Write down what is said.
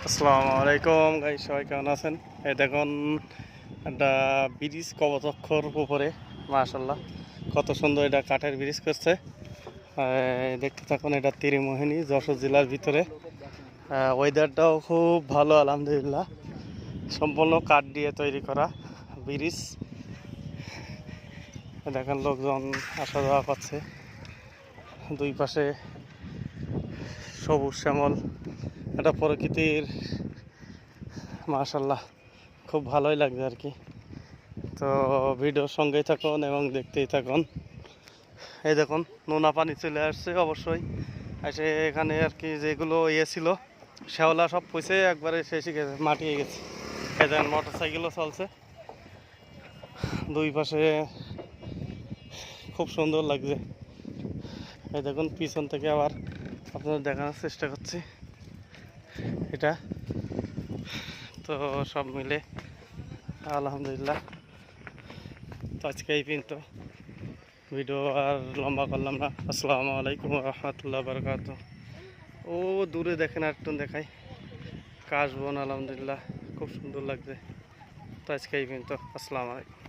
আসসালামু আলাইকুম গাইস, সবাই কেমন আছেন? এই দেখুন একটা ব্রিজ কবতক্ষর উপরে, মাশাআল্লাহ কত সুন্দর এটা কাঠের ব্রিজ করছে। দেখতে থাকুন, এটা ত্রিমোহিনী যশোর জেলার ভিতরে। ওয়েদারটাও খুব ভালো আলহামদুলিল্লাহ, সম্পূর্ণ কাঠ দিয়ে তৈরি করা ব্রিজ। দেখেন লোকজন আসা যাওয়া করছে, দুই পাশে সবুজ শ্যামল এটা প্রকৃতির, মাশাআল্লাহ খুব ভালোই লাগবে আর কি। তো ভিডিওর সঙ্গেই থাকুন এবং দেখতেই থাকুন। এই দেখুন নোনা পানি চলে আসছে, অবশ্যই এসে এখানে আর কি যেগুলো ছিল শ্যাওলা সব পয়সে একবারে শেষে গেছে, মাটিয়ে গেছে। এই দেখেন মোটর সাইকেলও চলছে, দুই পাশে খুব সুন্দর লাগছে। এই দেখুন পিছন থেকে আবার আপনাদের দেখানোর চেষ্টা করছি এটা। তো সব মিলে আলহামদুলিল্লাহ। তো আজকে এই পর্যন্ত, ভিডিও আর লম্বা করলাম না। আসসালামু আলাইকুম রহমতুল্লাহ বরকাত। ও দূরে দেখেন, একটু দেখাই কাশবন, আলহামদুলিল্লাহ খুব সুন্দর লাগছে। তো আজকে এই পর্যন্ত, আসসালামু আলাইকুম।